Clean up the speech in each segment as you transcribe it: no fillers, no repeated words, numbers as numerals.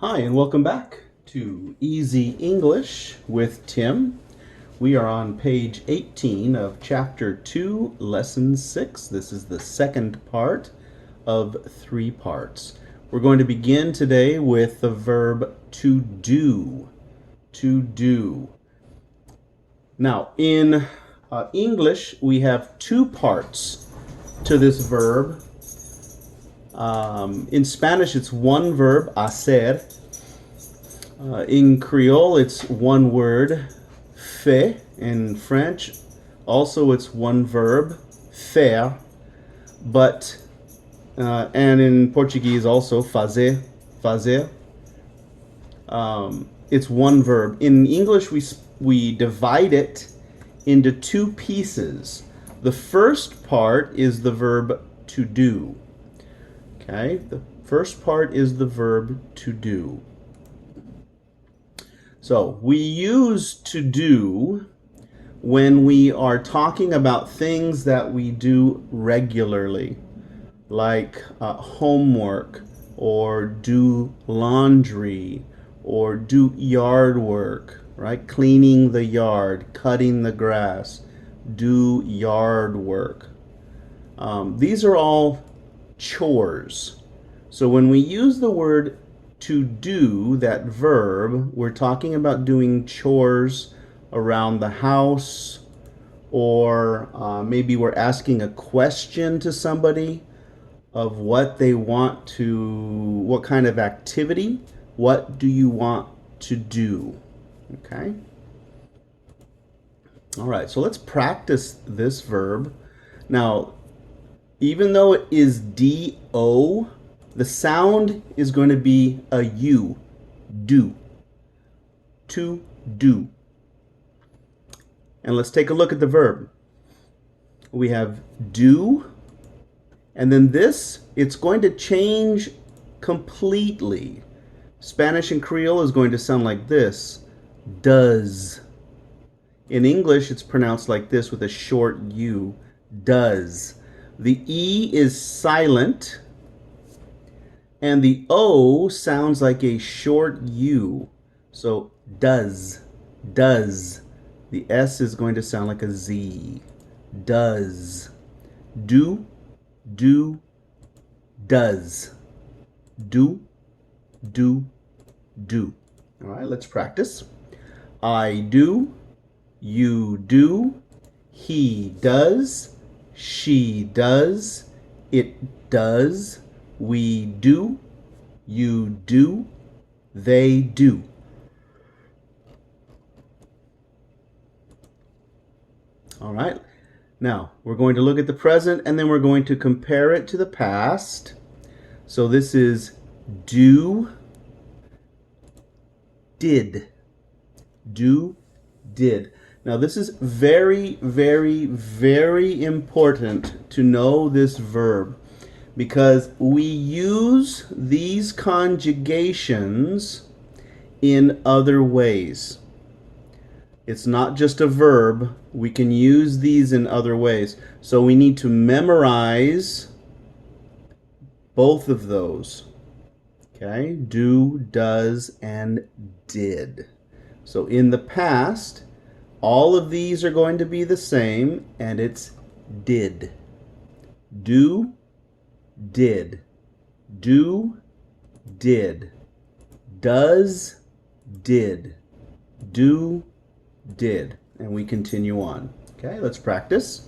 Hi, and welcome back to Easy English with Tim. We are on page 18 of Chapter 2, Lesson 6. This is the second part of 3 parts. We're going to begin today with the verb to do. To do. Now, in English, we have 2 parts to this verb. In Spanish, it's one verb, hacer. In Creole, it's one word, fait. In French, also it's one verb, faire. But and in Portuguese also fazer, fazer. It's one verb. In English, we divide it into 2 pieces. The first part is the verb to do. Okay, the first part is the verb to do. So we use to do when we are talking about things that we do regularly, like homework, or do laundry, or do yard work, right? Cleaning the yard, cutting the grass, do yard work. These are all chores. So when we use the word to do, that verb, we're talking about doing chores around the house, or maybe we're asking a question to somebody of what they want to, what kind of activity, what do you want to do? Okay? All right, so let's practice this verb. Now, even though it is D-O, the sound is going to be a U. Do. To do. And let's take a look at the verb. We have do, and then this, it's going to change completely. Spanish and Creole is going to sound like this. Does. In English, it's pronounced like this with a short U. Does. The E is silent, and the O sounds like a short U. So does, does. The S is going to sound like a Z. Does. Do, do, does. Do, do, do. All right, let's practice. I do, you do, he does, she does, it does, we do, you do, they do. All right. Now, we're going to look at the present, and then we're going to compare it to the past. So this is do, did. Do, did. Now, this is very, very, very important to know this verb, because we use these conjugations in other ways. It's not just a verb. We can use these in other ways. So we need to memorize both of those. Okay? Do, does, and did. So in the past, all of these are going to be the same, and it's did. Do, did. Do, did. Does, did. Do, did. And we continue on. Okay, let's practice.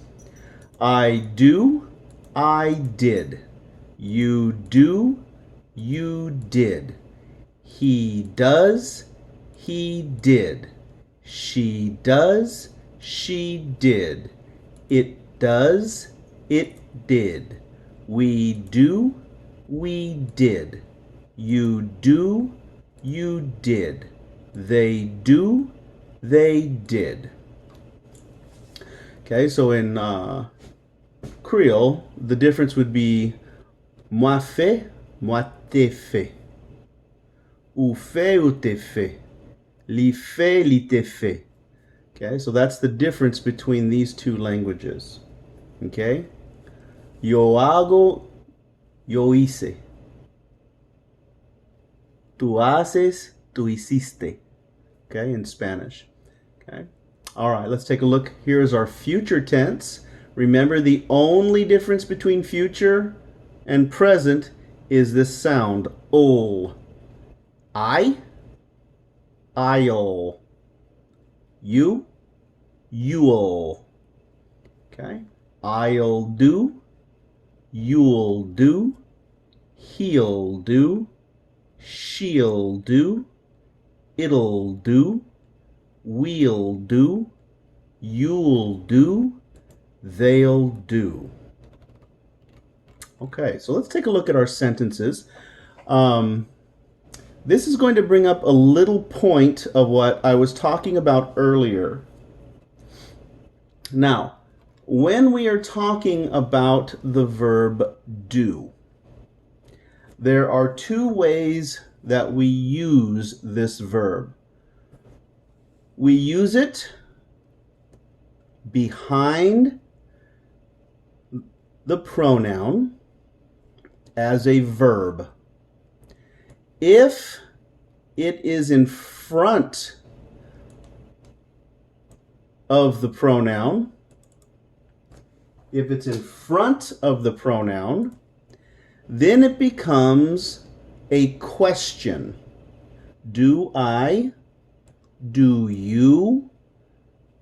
I do, I did. You do, you did. He does, he did. She does, she did. It does, it did. We do, we did. You do, you did. They do, they did. Okay, so in Creole, the difference would be moi fait, moi t'ai fait. Ou fait, ou t'ai fait. Li fait, li t'ai fait. Okay, so that's the difference between these two languages. Okay? Yo hago, yo hice. Tú haces, tú hiciste. Okay, in Spanish. Okay. All right, let's take a look. Here is our future tense. Remember, the only difference between future and present is this sound, ol. I'll. You, you'll. Okay. I'll do, you'll do, he'll do, she'll do, it'll do, we'll do, you'll do, they'll do. Okay, so let's take a look at our sentences. This is going to bring up a little point of what I was talking about earlier. Now, when we are talking about the verb do, there are two ways that we use this verb. We use it behind the pronoun as a verb. If it is in front of the pronoun, then it becomes a question. Do I? Do you?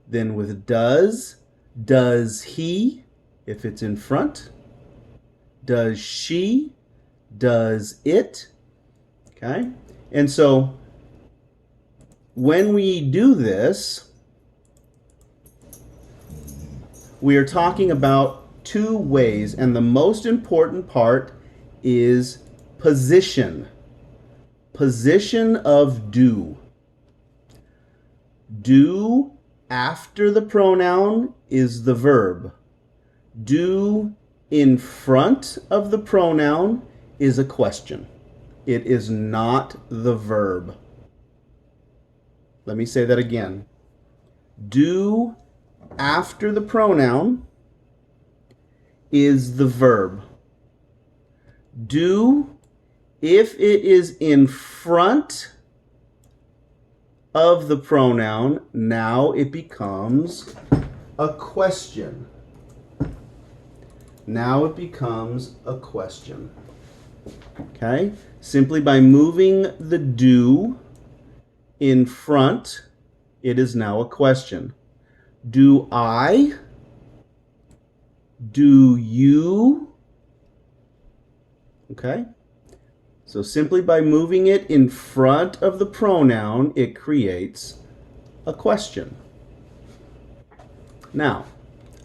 Then with does he, if it's in front? Does she? Does it? Okay? And so when we do this, we are talking about two ways, and the most important part is position. Position of do. Do after the pronoun is the verb. Do in front of the pronoun is a question. It is not the verb. Let me say that again. Do after the pronoun is the verb. Do, if it is in front of the pronoun, now it becomes a question. Now it becomes a question. Okay? Simply by moving the do in front, it is now a question. Do I? Do you? Okay? So simply by moving it in front of the pronoun, it creates a question. Now,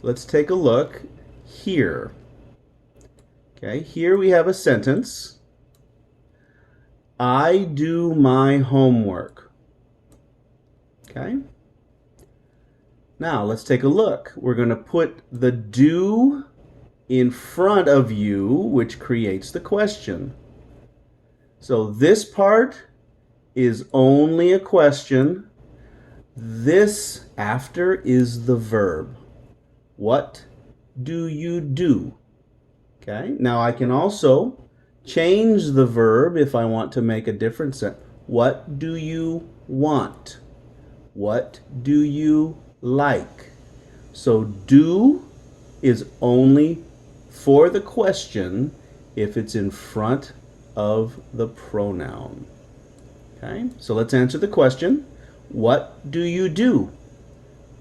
let's take a look here. Okay, here we have a sentence. I do my homework. Okay? Now, let's take a look. We're going to put the do in front of you, which creates the question. So this part is only a question. This after is the verb. What do you do? Okay, now I can also change the verb if I want to make a different sentence. What do you want? What do you like? So do is only for the question if it's in front of the pronoun. Okay, so let's answer the question. What do you do?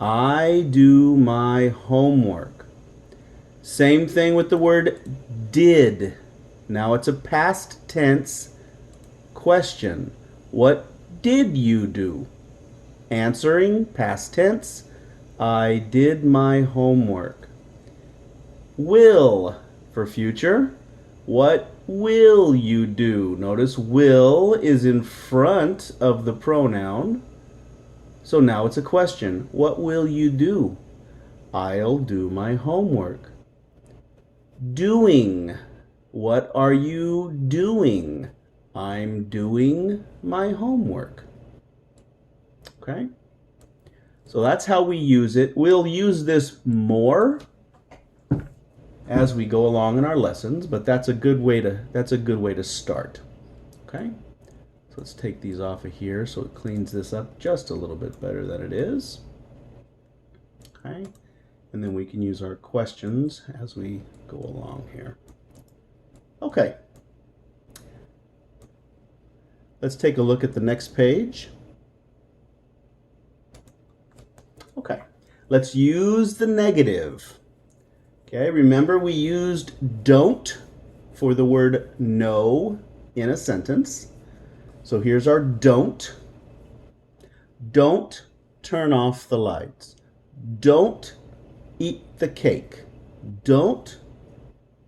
I do my homework. Same thing with the word did. Now it's a past tense question. What did you do? Answering, past tense, I did my homework. Will, for future, what will you do? Notice will is in front of the pronoun. So now it's a question. What will you do? I'll do my homework. Doing. What are you doing? I'm doing my homework. Okay? So that's how we use it. We'll use this more as we go along in our lessons, but that's a good way to start. Okay? So let's take these off of here so it cleans this up just a little bit better than it is. Okay, and then we can use our questions as we go along here. Okay, let's take a look at the next page. Okay, let's use the negative. Okay, remember we used don't for the word no in a sentence. So here's our don't. Don't turn off the lights. Don't eat the cake. Don't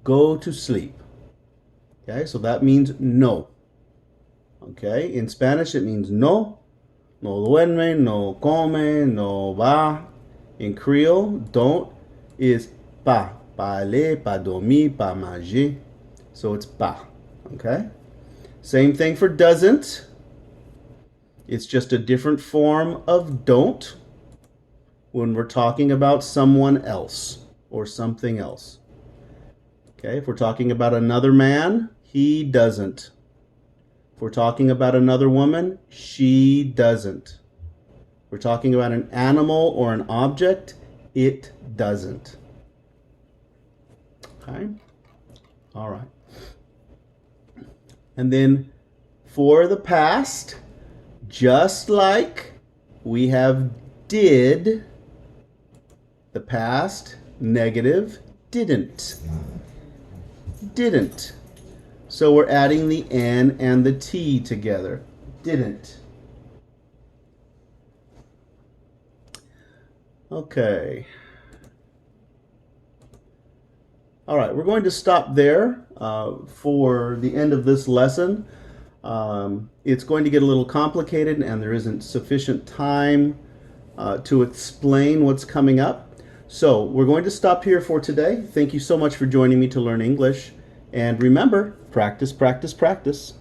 go to sleep. Okay, so that means no. Okay, in Spanish it means no. No duerme, no come, no va. In Creole, don't is pa. Pa aller, pa dormir, pa manger. So it's pa. Okay? Same thing for doesn't. It's just a different form of don't when we're talking about someone else or something else. Okay, if we're talking about another man, he doesn't. If we're talking about another woman, she doesn't. If we're talking about an animal or an object, it doesn't. Okay? All right. And then for the past, just like we have did, the past negative didn't. Didn't. So we're adding the N and the T together. Didn't. Okay. All right, we're going to stop there for the end of this lesson. It's going to get a little complicated and there isn't sufficient time to explain what's coming up. So we're going to stop here for today. Thank you so much for joining me to learn English. And remember, practice, practice, practice.